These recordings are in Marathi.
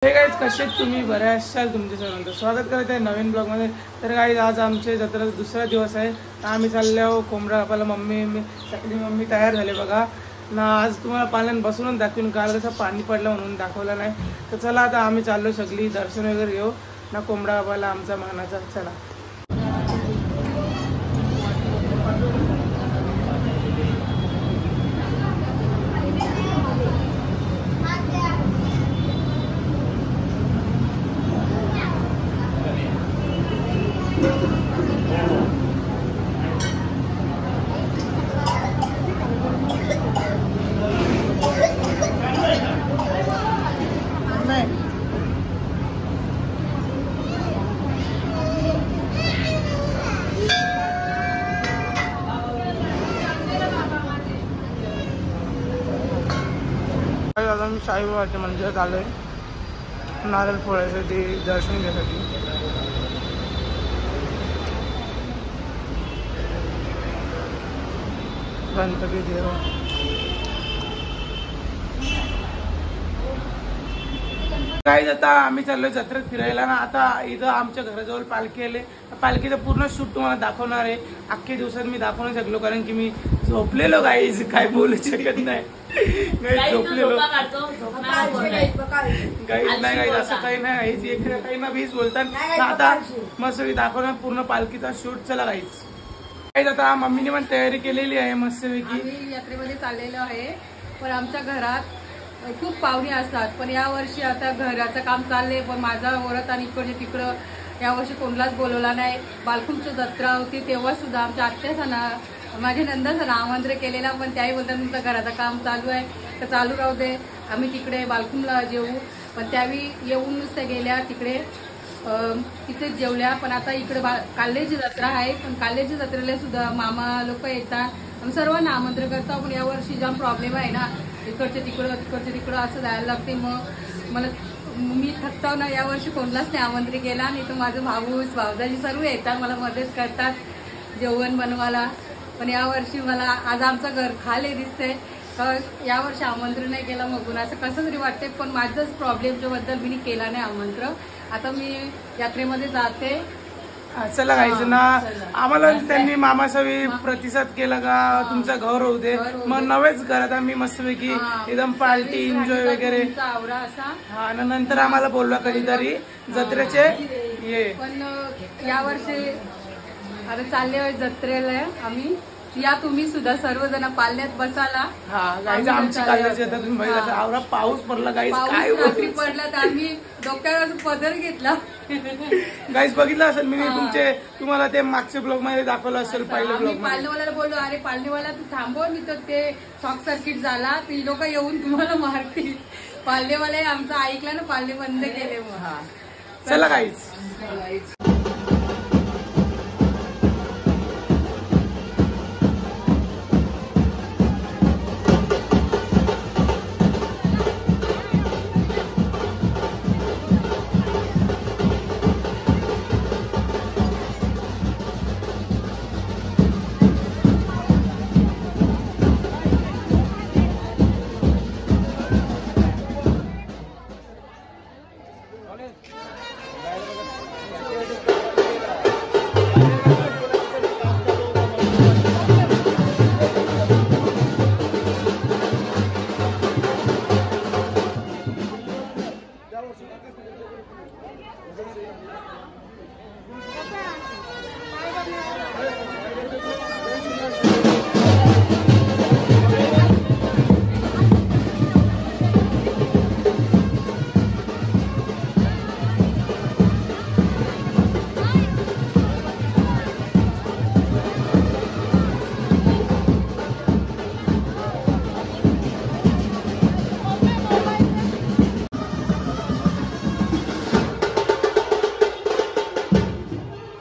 हे गाईज कसे तुम्ही बरे असाल तुमच्या सर्वांचं स्वागत करत आहे नवीन ब्लॉगमध्ये। तर गाईज आज आमचे जत्रेचा दुसरा दिवस आहे। आम्ही चाललो कोंबडा कापायला। मम्मी तयार झाले बघा ना। आज तुम्हाला पाण्यात बसूनच दाखवून काल कसं पाणी पडलं म्हणून दाखवलं नाही। तर चला आता आम्ही चाललो सगळी दर्शन वगैरे घेऊ ना कोंबडा कापायला आमचा मानाचा। चला आता मी साईबाबाच्या मंदिरात आलोय नारळ फोडायसाठी दर्शन घेण्यासाठी। गणपती देव काही आता आम्ही चाललोय जत्रेत फिरायला ना। आता इथं आमच्या घराजवळ पालखी आले। पालखीचं पूर्ण शूट तुम्हाला दाखवणार आहे। अख्ख्या दिवसात मी दाखवू नाही शकलो कारण की मी झोपलेलो गाईज, काय बोलू शकत नाही। झोपलेलो गाईज नाही गाईज असं काही नाही। काही ना बीज बोलतात। आता मस्त दाखवणार पूर्ण पालखीचा शूट। चला गाईज आता मम्मीने पण तयारी केलेली आहे मस्तपैकी। यात्रेमध्ये चाललेलो आहे पण आमच्या घरात खूप पाहुणे असतात। पण यावर्षी आता घराचं काम चाललंय पण माझा ओरत आणि इकडे तिकडं यावर्षी कोणालाच बोलवला नाही। बालकुंची जत्रा होती तेव्हा सुद्धा आमच्या आत्याचा माझ्या नंदाचं आमंत्रण केलेला पण त्याही बोलतात तुमचं घराचं काम चालू आहे तर चालू राहू दे, आम्ही तिकडे बालकुंला जेवू। पण त्यावेळी येऊन नुसत्या गेल्या तिकडे तिथेच जेवल्या। पण आता इकडे काल्ल्याची जत्रा आहे पण काल्ल्याची जत्रेला सुद्धा मामा लोक येतात, आम्ही सर्वांना आमंत्रण करतो। पण यावर्षी जाम प्रॉब्लेम आहे ना, इकडचे तिकडं असं जायला लागते। मग मला मी थकताव ना, यावर्षी कोणालाच नाही आमंत्रण केला। नाही तर माझं भाऊजाजी सर्व येतात मला मदत करतात जेवण बनवायला। पण यावर्षी मला आज आमचं घर खाले दिसतंय तर यावर्षी आमंत्रण नाही केलं मग असं कसं तरी वाटते। पण माझंच प्रॉब्लेमच्या बद्दल मी केला नाही आमंत्रण। आता मी यात्रेमध्ये जाते। चला गायचं ना, आम्हाला त्यांनी मामासावी प्रतिसाद केला का तुमचा घर होऊ दे। मग नवेच घरात आम्ही मस्तपैकी एकदम पार्टी एन्जॉय वगैरे हा नंतर आम्हाला बोलवा कधीतरी जत्रेचे ये। पण यावर्षी आता चालले जत्रेला आम्ही, या तुम्ही सुद्धा सर्वजण पालण्यात बसाला। हा गाईज आमची कालची आता तुम्ही बघितलं आवरा पाऊस पडला गाईज, काय पडला तर आम्ही डोक्यावर पदर घेतला। गाईज बघितलं असेल मी तुम्हाला ते मागच्या ब्लॉग मध्ये दाखवलं असेल पहिल्या ब्लॉग मध्ये। पालनेवाल्याला बोललो अरे पालनेवाला तू थांबव, मी तर ते शॉर्ट सर्किट झाला ती लोक येऊन तुम्हाला मारतील। पालनेवाला आमचं ऐकलं ना, पालने बंद केले। मग चला गाईज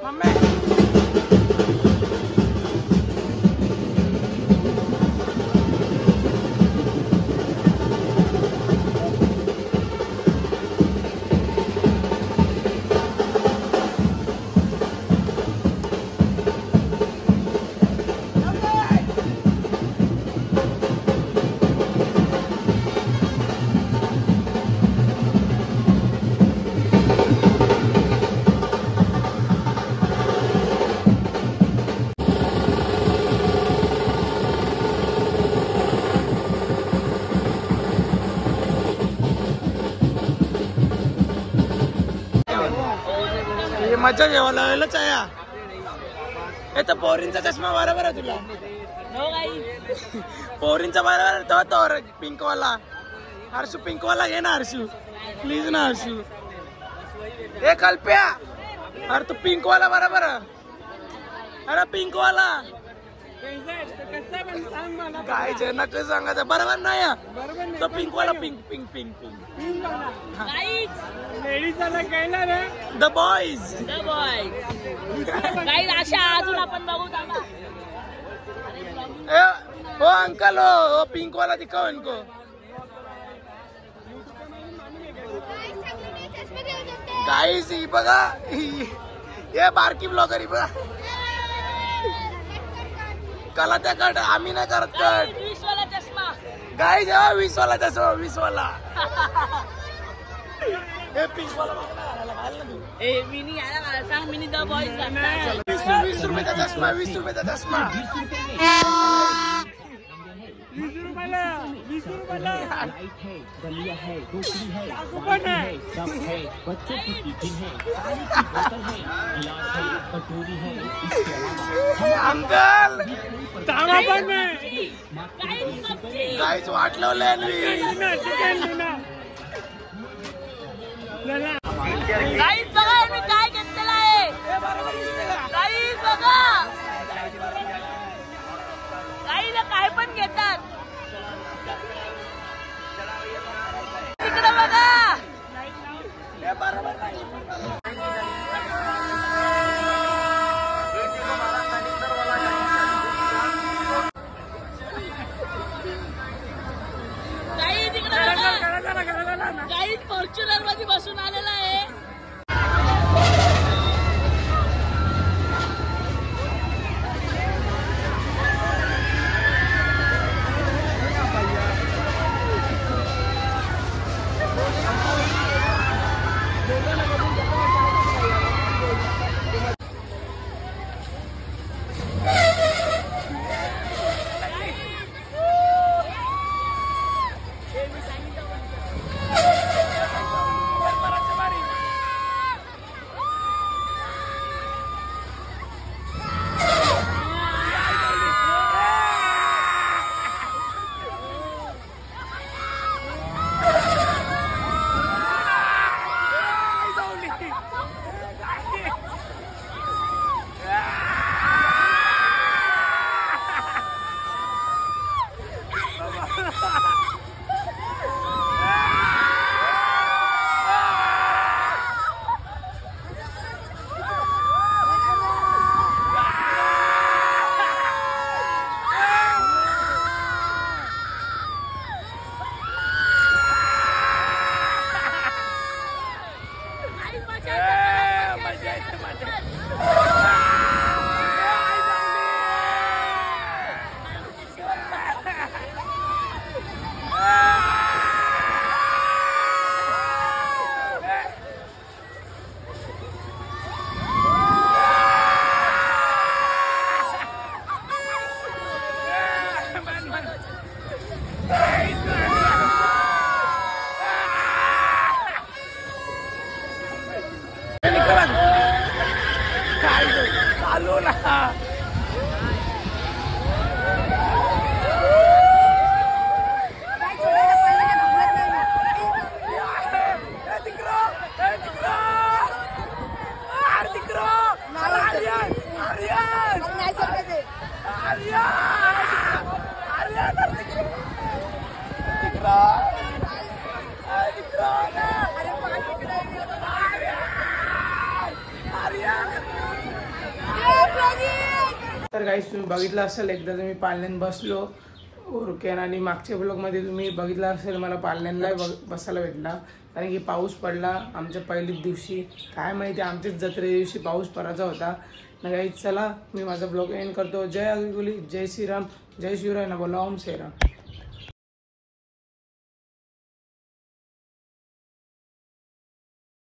मम्मी मजा जेवायला वेळेलाच आहे. हे तर पोरींचा चष्मा बरोबर आहे तुला. पोरींचा बरोबर तो पिंकवाला. हर्षू पिंकवाला घे ना हर्षू प्लीज ना हर्षू. हे कल्प्या अरे तू पिंकवाला बरोबर. अरे पिंकवाला काय जे नका सांगायचं बरोबर नाही. तो पिंकवाला pink pink pink pink the boys. अशा अजून आपण बघू. ओ अंकल ओ पिंकवाला दिखाओ इनको. गाईस ही बघा हे बारकी ब्लॉगर ही बघा. कला त्या कट आम्ही नाही करत कट. 20 वाला चष्मा गाईस 20 वाला चष्मा 20 वाला. हे पिंक वाला मिनी आला सांग. मिनी द बॉईज 20 रुपयाचा चष्मा 20 रुपयाचा चष्मा. 20 रुपयाला 20 रुपयाला दलिया है टोकरी है सब है बच्चों की टिफिन है पानी की बोतल है गिलास है कटोरी है इसके अलावा अंकल तावा पण में गाईस वाट लावले चिकन लेना गाईज बघा मी काय घेतलेलं आहे. गाईज बघा गाईला काय पण घेतात. तिकडे बघा गाईज फॉर्च्युनर मध्ये बसून आलेला आहे. चालू ना तर गाईस तुम्ही बघितलं असेल एकदा तुम्ही पाळण्यात बसलो ओरकेन आणि मागच्या ब्लॉगमध्ये तुम्ही बघितलं असेल मला पाळण्यांना बसायला भेटला कारण की पाऊस पडला आमच्या पहिल्याच दिवशी काय माहिती आमच्याच जत्रे दिवशी पाऊस पडायचा होता ना गाईस. चला मी माझा ब्लॉग एंड करतो. जय अगोली जय श्रीराम जय शिवराय ना बोला ओम श्रीराम.